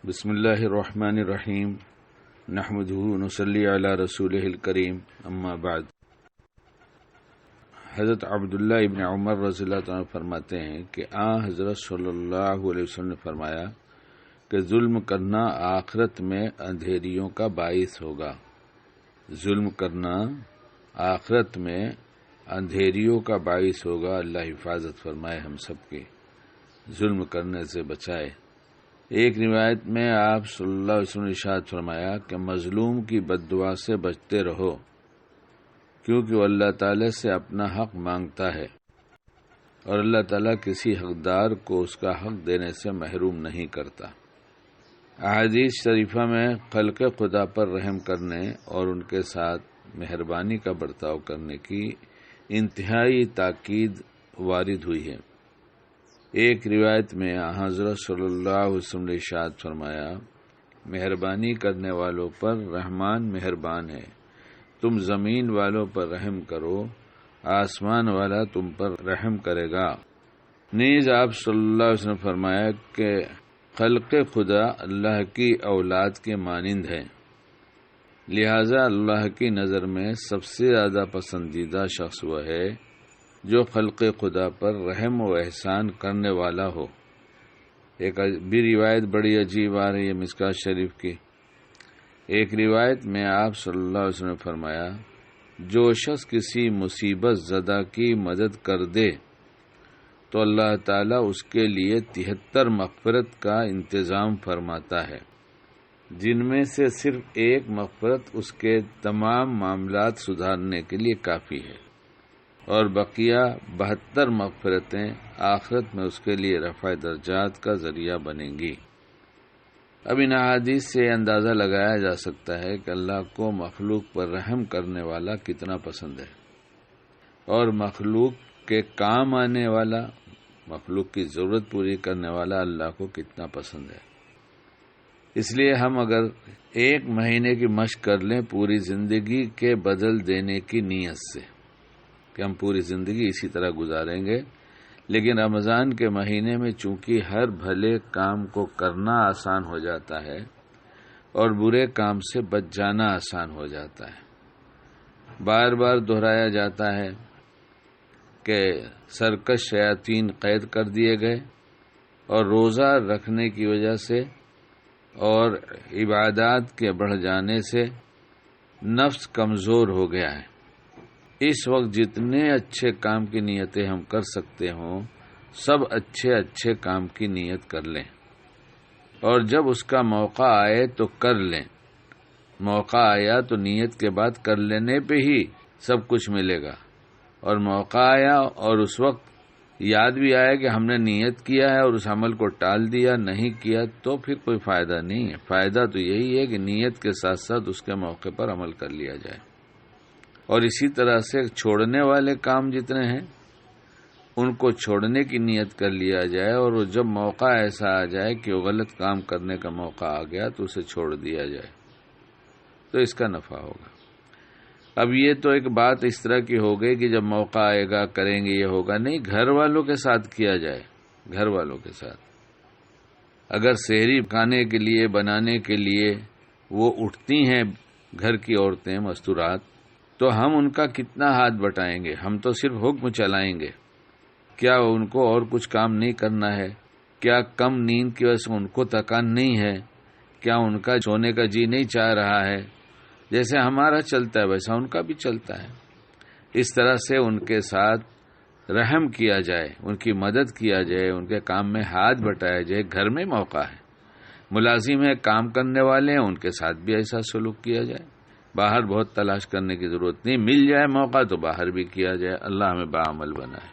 بسم اللہ الرحمن الرحیم نحمدہ ونصلی علی رسولہ الکریم اما بعد۔ حضرت عبداللہ ابن عمر رضی اللہ عنہ فرماتے ہیں کہ حضرت صلی اللہ علیہ وسلم نے فرمایا کہ ظلم کرنا آخرت میں اندھیریوں کا باعث ہوگا۔ ظلم کرنا آخرت میں اندھیریوں کا باعث ہوگا۔ اللہ حفاظت فرمائے ہم سب کی، ظلم کرنے سے بچائے۔ ایک روایت میں آپ صلی اللہ علیہ وسلم نے ارشاد فرمایا کہ مظلوم کی بد دعا سے بچتے رہو، کیونکہ وہ اللہ تعالی سے اپنا حق مانگتا ہے اور اللہ تعالیٰ کسی حقدار کو اس کا حق دینے سے محروم نہیں کرتا۔ احادیث شریفہ میں خلق خدا پر رحم کرنے اور ان کے ساتھ مہربانی کا برتاؤ کرنے کی انتہائی تاکید وارد ہوئی ہے۔ ایک روایت میں حضرت صلی اللہ علیہ وسلم نے ارشاد فرمایا، مہربانی کرنے والوں پر رحمان مہربان ہے، تم زمین والوں پر رحم کرو، آسمان والا تم پر رحم کرے گا۔ نیز آپ صلی اللہ علیہ وسلم نے فرمایا کہ خلق خدا اللہ کی اولاد کے مانند ہے، لہذا اللہ کی نظر میں سب سے زیادہ پسندیدہ شخص وہ ہے جو خلق خدا پر رحم و احسان کرنے والا ہو۔ ایک بھی روایت بڑی عجیب آ رہی ہے مشکوٰۃ شریف کی۔ ایک روایت میں آپ صلی اللہ علیہ وسلم نے فرمایا، جو شخص کسی مصیبت زدہ کی مدد کر دے تو اللہ تعالیٰ اس کے لیے 73 مغفرت کا انتظام فرماتا ہے، جن میں سے صرف ایک مغفرت اس کے تمام معاملات سدھارنے کے لیے کافی ہے، اور بقیہ 72 مغفرتیں آخرت میں اس کے لیے رفع درجات کا ذریعہ بنیں گی۔ اب ان احادیث سے اندازہ لگایا جا سکتا ہے کہ اللہ کو مخلوق پر رحم کرنے والا کتنا پسند ہے، اور مخلوق کے کام آنے والا، مخلوق کی ضرورت پوری کرنے والا اللہ کو کتنا پسند ہے۔ اس لیے ہم اگر 1 مہینے کی مشق کر لیں پوری زندگی کے بدل دینے کی نیت سے کہ ہم پوری زندگی اسی طرح گزاریں گے، لیکن رمضان کے مہینے میں چونکہ ہر بھلے کام کو کرنا آسان ہو جاتا ہے اور برے کام سے بچ جانا آسان ہو جاتا ہے۔ بار بار دہرایا جاتا ہے کہ سرکش شیاطین قید کر دیے گئے، اور روزہ رکھنے کی وجہ سے اور عبادات کے بڑھ جانے سے نفس کمزور ہو گیا ہے۔ اس وقت جتنے اچھے کام کی نیتیں ہم کر سکتے ہوں، سب اچھے کام کی نیت کر لیں، اور جب اس کا موقع آئے تو کر لیں۔ موقع آیا تو نیت کے بعد کر لینے پہ ہی سب کچھ ملے گا، اور موقع آیا اور اس وقت یاد بھی آیا کہ ہم نے نیت کیا ہے اور اس عمل کو ٹال دیا، نہیں کیا، تو پھر کوئی فائدہ نہیں ہے۔ فائدہ تو یہی ہے کہ نیت کے ساتھ ساتھ اس کے موقع پر عمل کر لیا جائے۔ اور اسی طرح سے چھوڑنے والے کام جتنے ہیں ان کو چھوڑنے کی نیت کر لیا جائے، اور جب موقع ایسا آ جائے کہ وہ غلط کام کرنے کا موقع آ گیا تو اسے چھوڑ دیا جائے، تو اس کا نفع ہوگا۔ اب یہ تو ایک بات اس طرح کی ہو گئی کہ جب موقع آئے گا کریں گے، یہ ہوگا نہیں، گھر والوں کے ساتھ کیا جائے۔ گھر والوں کے ساتھ اگر سحری کھانے کے لیے بنانے کے لیے وہ اٹھتی ہیں گھر کی عورتیں مستورات، تو ہم ان کا کتنا ہاتھ بٹائیں گے؟ ہم تو صرف حکم چلائیں گے۔ کیا ان کو اور کچھ کام نہیں کرنا ہے؟ کیا کم نیند کی وجہ سے ان کو تکان نہیں ہے؟ کیا ان کا سونے کا جی نہیں چاہ رہا ہے؟ جیسے ہمارا چلتا ہے ویسا ان کا بھی چلتا ہے۔ اس طرح سے ان کے ساتھ رحم کیا جائے، ان کی مدد کیا جائے، ان کے کام میں ہاتھ بٹایا جائے۔ گھر میں موقع ہے، ملازم ہے، کام کرنے والے ہیں، ان کے ساتھ بھی ایسا سلوک کیا جائے۔ باہر بہت تلاش کرنے کی ضرورت نہیں، مل جائے موقع تو باہر بھی کیا جائے۔ اللہ ہمیں باعمل بنائے۔